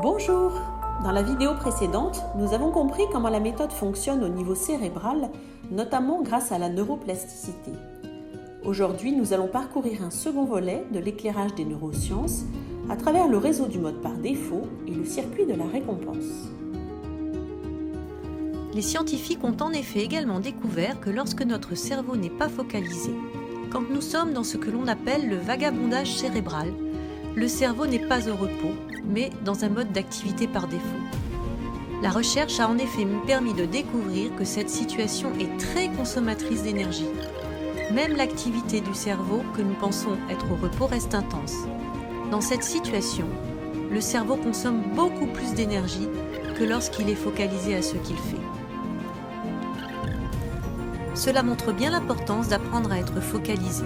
Bonjour! Dans la vidéo précédente, nous avons compris comment la méthode fonctionne au niveau cérébral, notamment grâce à la neuroplasticité. Aujourd'hui, nous allons parcourir un second volet de l'éclairage des neurosciences à travers le réseau du mode par défaut et le circuit de la récompense. Les scientifiques ont en effet également découvert que lorsque notre cerveau n'est pas focalisé, quand nous sommes dans ce que l'on appelle le vagabondage cérébral, le cerveau n'est pas au repos, mais dans un mode d'activité par défaut. La recherche a en effet permis de découvrir que cette situation est très consommatrice d'énergie. Même l'activité du cerveau que nous pensons être au repos reste intense. Dans cette situation, le cerveau consomme beaucoup plus d'énergie que lorsqu'il est focalisé à ce qu'il fait. Cela montre bien l'importance d'apprendre à être focalisé.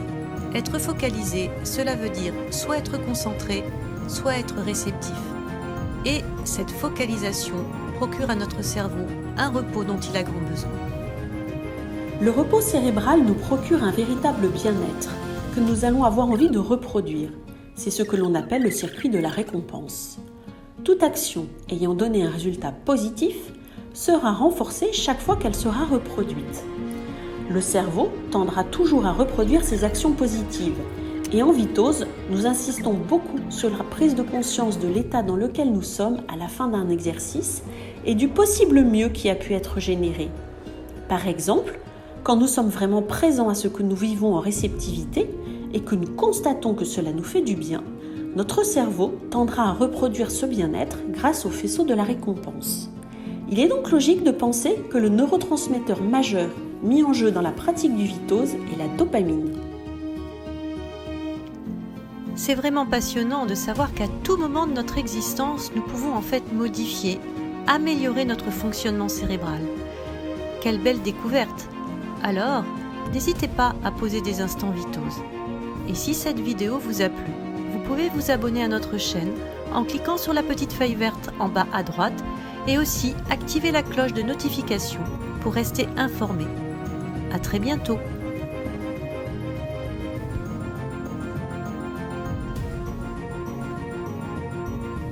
Être focalisé, cela veut dire soit être concentré, soit être réceptif. Et cette focalisation procure à notre cerveau un repos dont il a grand besoin. Le repos cérébral nous procure un véritable bien-être que nous allons avoir envie de reproduire. C'est ce que l'on appelle le circuit de la récompense. Toute action ayant donné un résultat positif sera renforcée chaque fois qu'elle sera reproduite. Le cerveau tendra toujours à reproduire ces actions positives. Et en Vitose, nous insistons beaucoup sur la prise de conscience de l'état dans lequel nous sommes à la fin d'un exercice et du possible mieux qui a pu être généré. Par exemple, quand nous sommes vraiment présents à ce que nous vivons en réceptivité et que nous constatons que cela nous fait du bien, notre cerveau tendra à reproduire ce bien-être grâce au faisceau de la récompense. Il est donc logique de penser que le neurotransmetteur majeur mis en jeu dans la pratique du Vitose est la dopamine. C'est vraiment passionnant de savoir qu'à tout moment de notre existence, nous pouvons en fait modifier, améliorer notre fonctionnement cérébral. Quelle belle découverte! Alors, n'hésitez pas à poser des instants Vitose. Et si cette vidéo vous a plu, vous pouvez vous abonner à notre chaîne en cliquant sur la petite feuille verte en bas à droite et aussi activer la cloche de notification pour rester informé. À très bientôt!